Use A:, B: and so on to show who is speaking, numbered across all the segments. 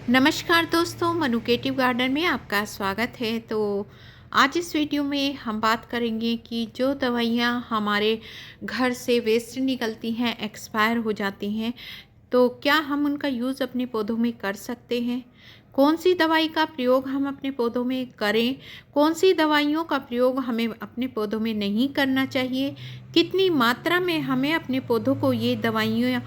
A: नमस्कार दोस्तों, मनुकेटिव गार्डन में आपका स्वागत है। तो आज इस वीडियो में हम बात करेंगे कि जो दवाइयाँ हमारे घर से वेस्ट निकलती हैं, एक्सपायर हो जाती हैं, तो क्या हम उनका यूज़ अपने पौधों में कर सकते हैं? कौन सी दवाई का प्रयोग हम अपने पौधों में करें? कौन सी दवाइयों का प्रयोग हमें अपने पौधों में नहीं करना चाहिए? कितनी मात्रा में हमें अपने पौधों को ये दवाइयाँ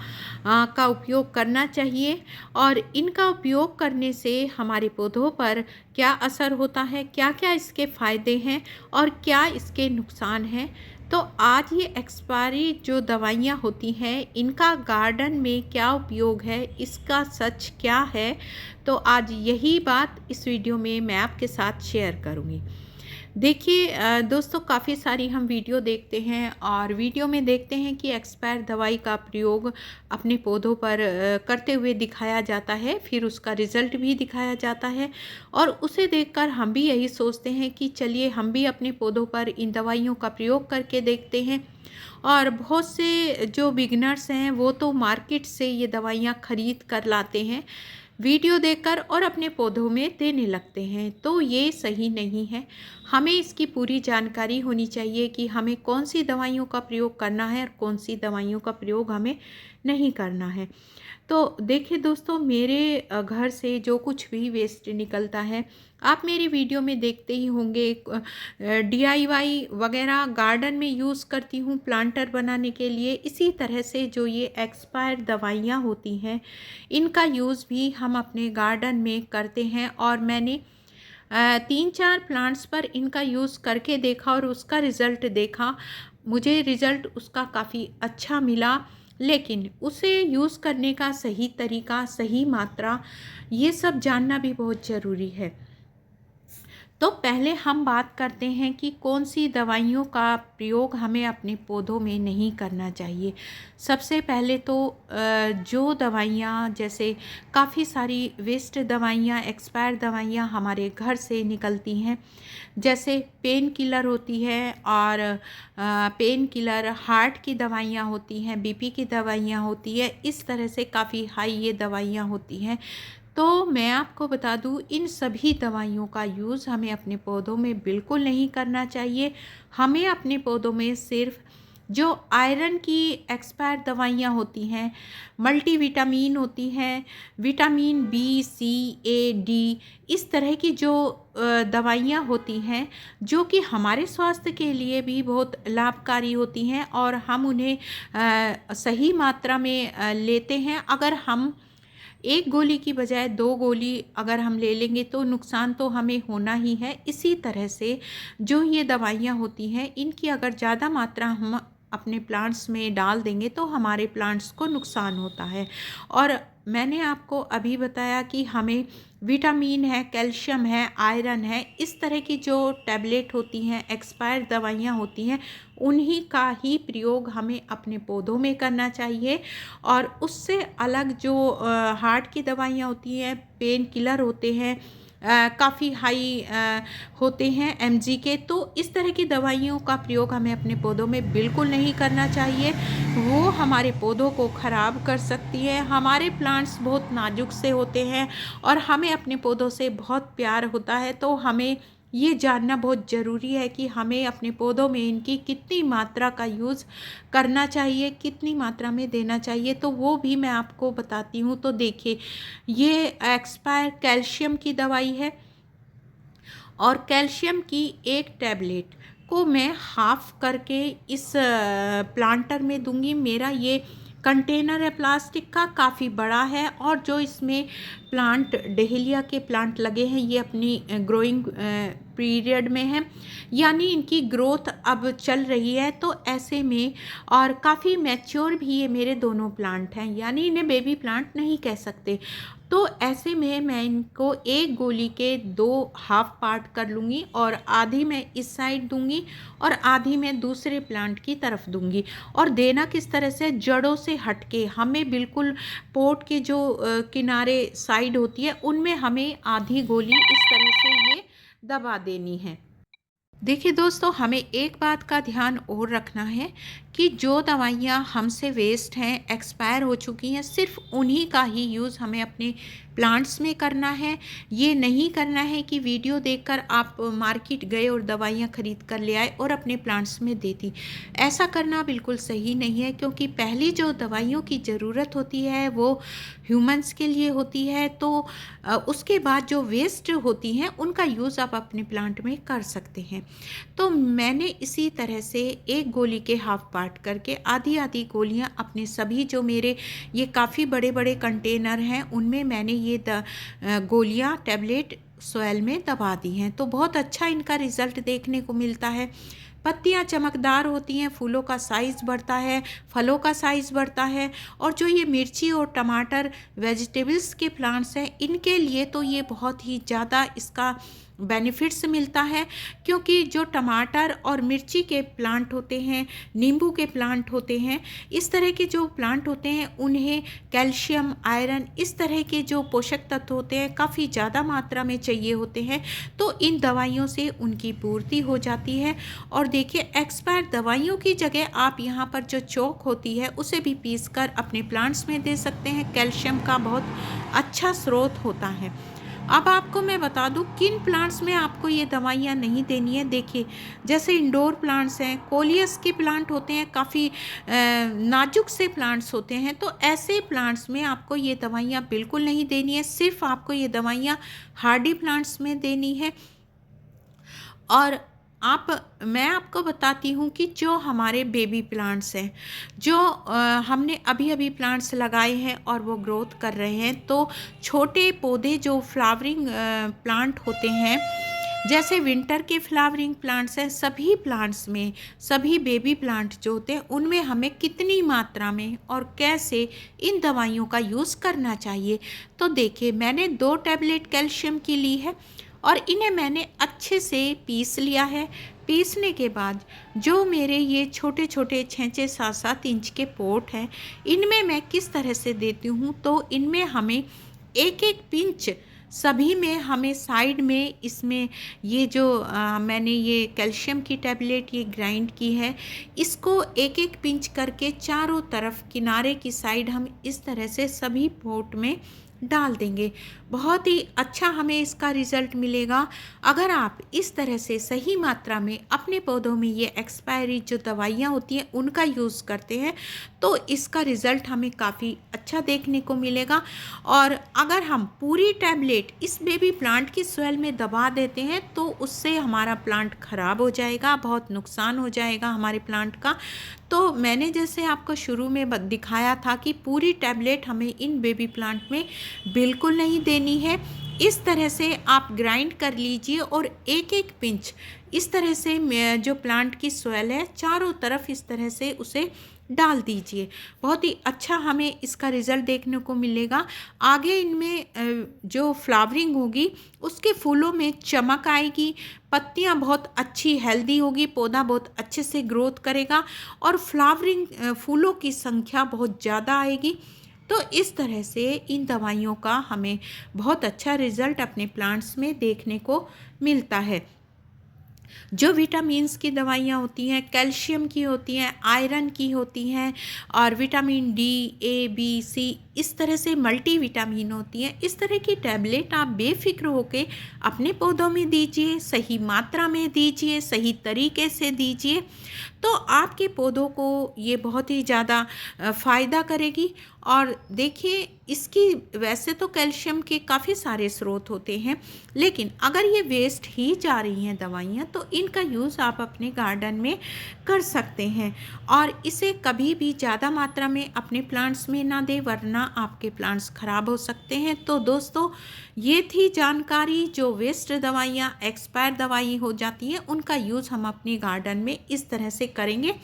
A: का उपयोग करना चाहिए? और इनका उपयोग करने से हमारे पौधों पर क्या असर होता है? क्या-क्या इसके फ़ायदे हैं और क्या इसके नुकसान हैं? तो आज ये एक्सपायरी जो दवाइयाँ होती हैं, इनका गार्डन में क्या उपयोग है, इसका सच क्या है? तो आज यही बात इस वीडियो में मैं आपके साथ शेयर करूँगी। देखिए दोस्तों, काफ़ी सारी हम वीडियो देखते हैं और वीडियो में देखते हैं कि एक्सपायर दवाई का प्रयोग अपने पौधों पर करते हुए दिखाया जाता है, फिर उसका रिज़ल्ट भी दिखाया जाता है और उसे देखकर हम भी यही सोचते हैं कि चलिए हम भी अपने पौधों पर इन दवाइयों का प्रयोग करके देखते हैं। और बहुत से जो बिगिनर्स हैं वो तो मार्केट से ये दवाइयाँ खरीद कर लाते हैं, वीडियो देखकर और अपने पौधों में देने लगते हैं। तो ये सही नहीं है। हमें इसकी पूरी जानकारी होनी चाहिए कि हमें कौन सी दवाइयों का प्रयोग करना है और कौन सी दवाइयों का प्रयोग हमें नहीं करना है। तो देखिए दोस्तों, मेरे घर से जो कुछ भी वेस्ट निकलता है, आप मेरी वीडियो में देखते ही होंगे। डीआईवाई वगैरह गार्डन में यूज़ करती हूँ प्लांटर बनाने के लिए। इसी तरह से जो ये एक्सपायर दवाइयाँ होती हैं, इनका यूज़ भी हम अपने गार्डन में करते हैं और मैंने 3-4 प्लांट्स पर इनका यूज़ करके देखा और उसका रिज़ल्ट देखा। मुझे रिज़ल्ट उसका काफ़ी अच्छा मिला, लेकिन उसे यूज़ करने का सही तरीका, सही मात्रा, ये सब जानना भी बहुत ज़रूरी है। तो पहले हम बात करते हैं कि कौन सी दवाइयों का प्रयोग हमें अपने पौधों में नहीं करना चाहिए। सबसे पहले तो जो दवाइयाँ, जैसे काफ़ी सारी वेस्ट दवाइयाँ, एक्सपायर दवाइयाँ हमारे घर से निकलती हैं, जैसे पेन किलर होती है और पेन किलर, हार्ट की दवाइयाँ होती हैं, बीपी की दवाइयाँ होती है, इस तरह से काफ़ी हाई ये दवाइयाँ होती हैं। तो मैं आपको बता दूँ, इन सभी दवाइयों का यूज़ हमें अपने पौधों में बिल्कुल नहीं करना चाहिए। हमें अपने पौधों में सिर्फ़ जो आयरन की एक्सपायर दवाइयाँ होती हैं, मल्टीविटामिन होती हैं, विटामिन बी, सी, ए, डी, इस तरह की जो दवाइयाँ होती हैं, जो कि हमारे स्वास्थ्य के लिए भी बहुत लाभकारी होती हैं और हम उन्हें सही मात्रा में लेते हैं। अगर हम 1 गोली की बजाय 2 गोली अगर हम ले लेंगे तो नुकसान तो हमें होना ही है। इसी तरह से जो ये दवाइयाँ होती हैं, इनकी अगर ज़्यादा मात्रा हम अपने प्लांट्स में डाल देंगे तो हमारे प्लांट्स को नुकसान होता है। और मैंने आपको अभी बताया कि हमें विटामिन है, कैल्शियम है, आयरन है, इस तरह की जो टैबलेट होती हैं, एक्सपायर दवाइयाँ होती हैं, उन्हीं का ही प्रयोग हमें अपने पौधों में करना चाहिए। और उससे अलग जो हार्ट की दवाइयाँ होती हैं, पेन किलर होते हैं, काफ़ी हाई होते हैं एमजी के, तो इस तरह की दवाइयों का प्रयोग हमें अपने पौधों में बिल्कुल नहीं करना चाहिए। वो हमारे पौधों को ख़राब कर सकती है। हमारे प्लांट्स बहुत नाजुक से होते हैं और हमें अपने पौधों से बहुत प्यार होता है, तो हमें ये जानना बहुत ज़रूरी है कि हमें अपने पौधों में इनकी कितनी मात्रा का यूज़ करना चाहिए, कितनी मात्रा में देना चाहिए, तो वो भी मैं आपको बताती हूँ। तो देखिए, ये एक्सपायर कैल्शियम की दवाई है और कैल्शियम की एक टैबलेट को मैं हाफ़ करके इस प्लांटर में दूंगी। मेरा ये कंटेनर है प्लास्टिक का, काफ़ी बड़ा है और जो इसमें प्लांट, डहेलिया के प्लांट लगे हैं, ये अपनी ग्रोइंग पीरियड में हैं, यानी इनकी ग्रोथ अब चल रही है। तो ऐसे में, और काफ़ी मैच्योर भी ये मेरे दोनों प्लांट हैं, यानी इन्हें बेबी प्लांट नहीं कह सकते। तो ऐसे में मैं इनको 1 गोली के 2 हाफ पार्ट कर लूँगी और आधी मैं इस साइड दूँगी और आधी मैं दूसरे प्लांट की तरफ दूँगी। और देना किस तरह से, जड़ों से हटके, हमें बिल्कुल पोट के जो किनारे साइड होती है, उनमें हमें आधी गोली इस तरह से ये दबा देनी है। देखिए दोस्तों, हमें एक बात का ध्यान और रखना है कि जो दवाइयाँ हमसे वेस्ट हैं, एक्सपायर हो चुकी हैं, सिर्फ उन्हीं का ही यूज़ हमें अपने प्लांट्स में करना है। ये नहीं करना है कि वीडियो देखकर आप मार्केट गए और दवाइयाँ खरीद कर ले आए और अपने प्लांट्स में दे दी। ऐसा करना बिल्कुल सही नहीं है, क्योंकि पहली जो दवाइयों की ज़रूरत होती है वो ह्यूमंस के लिए होती है, तो उसके बाद जो वेस्ट होती हैं उनका यूज़ आप अपने प्लांट में कर सकते हैं। तो मैंने इसी तरह से एक गोली के हाफ पार्ट करके आधी आधी गोलियां अपने सभी जो मेरे ये काफ़ी बड़े बड़े कंटेनर हैं उनमें मैंने ये गोलियां टैबलेट सॉइल में दबा दी हैं। तो बहुत अच्छा इनका रिज़ल्ट देखने को मिलता है। पत्तियां चमकदार होती हैं, फूलों का साइज़ बढ़ता है, फलों का साइज़ बढ़ता है। और जो ये मिर्ची और टमाटर वेजिटेबल्स के प्लांट्स हैं, इनके लिए तो ये बहुत ही ज़्यादा इसका बेनिफिट्स मिलता है, क्योंकि जो टमाटर और मिर्ची के प्लांट होते हैं, नींबू के प्लांट होते हैं, इस तरह के जो प्लांट होते हैं उन्हें कैल्शियम, आयरन, इस तरह के जो पोषक तत्व होते हैं काफ़ी ज़्यादा मात्रा में चाहिए होते हैं। तो इन दवाइयों से उनकी पूर्ति हो जाती है। और देखिए, एक्सपायर दवाइयों की जगह आप यहाँ पर जो चौक होती है उसे भी पीस कर अपने प्लांट्स में दे सकते हैं। कैल्शियम का बहुत अच्छा स्रोत होता है। अब आपको मैं बता दूं किन प्लांट्स में आपको ये दवाइयाँ नहीं देनी है। देखिए, जैसे इंडोर प्लांट्स हैं, कोलियस के प्लांट होते हैं, काफ़ी नाजुक से प्लांट्स होते हैं, तो ऐसे प्लांट्स में आपको ये दवाइयाँ बिल्कुल नहीं देनी है। सिर्फ आपको ये दवाइयाँ हार्डी प्लांट्स में देनी है। और मैं आपको बताती हूँ कि जो हमारे बेबी प्लांट्स हैं, जो हमने अभी अभी प्लांट्स लगाए हैं और वो ग्रोथ कर रहे हैं, तो छोटे पौधे जो फ्लावरिंग प्लांट होते हैं, जैसे विंटर के फ्लावरिंग प्लांट्स हैं, सभी प्लांट्स में, सभी बेबी प्लांट जो होते हैं उनमें हमें कितनी मात्रा में और कैसे इन दवाइयों का यूज़ करना चाहिए। तो देखिए, मैंने 2 टैबलेट कैल्शियम की ली है और इन्हें मैंने अच्छे से पीस लिया है। पीसने के बाद जो मेरे ये छोटे छोटे 6-6, 7-7 इंच के पोट हैं, इनमें मैं किस तरह से देती हूँ, तो इनमें हमें एक एक पिंच, सभी में हमें साइड में, इसमें ये जो मैंने ये कैल्शियम की टैबलेट ये ग्राइंड की है, इसको एक एक पिंच करके चारों तरफ किनारे की साइड हम इस तरह से सभी पोट में डाल देंगे। बहुत ही अच्छा हमें इसका रिज़ल्ट मिलेगा। अगर आप इस तरह से सही मात्रा में अपने पौधों में ये एक्सपायरी जो दवाइयाँ होती हैं उनका यूज़ करते हैं, तो इसका रिज़ल्ट हमें काफ़ी अच्छा देखने को मिलेगा। और अगर हम पूरी टैबलेट इस बेबी प्लांट की सॉइल में दबा देते हैं तो उससे हमारा प्लांट ख़राब हो जाएगा, बहुत नुकसान हो जाएगा हमारे प्लांट का। तो मैंने जैसे आपको शुरू में दिखाया था कि पूरी टैबलेट हमें इन बेबी प्लांट में बिल्कुल नहीं देनी है। इस तरह से आप ग्राइंड कर लीजिए और एक एक पिंच इस तरह से जो प्लांट की सॉइल है चारों तरफ इस तरह से उसे डाल दीजिए। बहुत ही अच्छा हमें इसका रिज़ल्ट देखने को मिलेगा। आगे इनमें जो फ्लावरिंग होगी उसके फूलों में चमक आएगी, पत्तियां बहुत अच्छी हेल्दी होगी, पौधा बहुत अच्छे से ग्रोथ करेगा और फ्लावरिंग फूलों की संख्या बहुत ज़्यादा आएगी। तो इस तरह से इन दवाइयों का हमें बहुत अच्छा रिज़ल्ट अपने प्लांट्स में देखने को मिलता है। जो विटामिन्स की दवाइयाँ होती हैं, कैल्शियम की होती हैं, आयरन की होती हैं और विटामिन डी, ए, बी, सी, इस तरह से मल्टी विटामिन होती हैं। इस तरह की टैबलेट आप बेफिक्र होकर अपने पौधों में दीजिए, सही मात्रा में दीजिए, सही तरीके से दीजिए, तो आपके पौधों को ये बहुत ही ज़्यादा फ़ायदा करेगी। और देखिए, इसकी वैसे तो कैल्शियम के काफ़ी सारे स्रोत होते हैं, लेकिन अगर ये वेस्ट ही जा रही हैं दवाइयाँ, तो इनका यूज़ आप अपने गार्डन में कर सकते हैं। और इसे कभी भी ज़्यादा मात्रा में अपने प्लांट्स में ना दें, वरना आपके प्लांट्स ख़राब हो सकते हैं। तो दोस्तों, ये थी जानकारी, जो वेस्ट दवाइयाँ, एक्सपायर दवाई हो जाती हैं, उनका यूज़ हम अपने गार्डन में इस तरह से करेंगे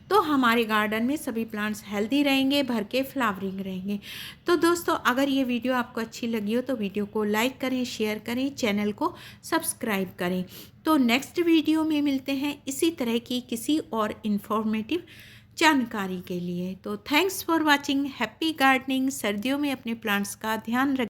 A: तो हमारे गार्डन में सभी प्लांट्स हेल्दी रहेंगे, भर के फ्लावरिंग रहेंगे। तो दोस्तों, अगर ये वीडियो आपको अच्छी लगी हो तो वीडियो को लाइक करें, शेयर करें, चैनल को सब्सक्राइब करें। तो नेक्स्ट वीडियो में मिलते हैं इसी तरह की किसी और इन्फॉर्मेटिव जानकारी के लिए। तो thanks for watching. Happy gardening. सर्दियों में अपने प्लांट्स का ध्यान रखें।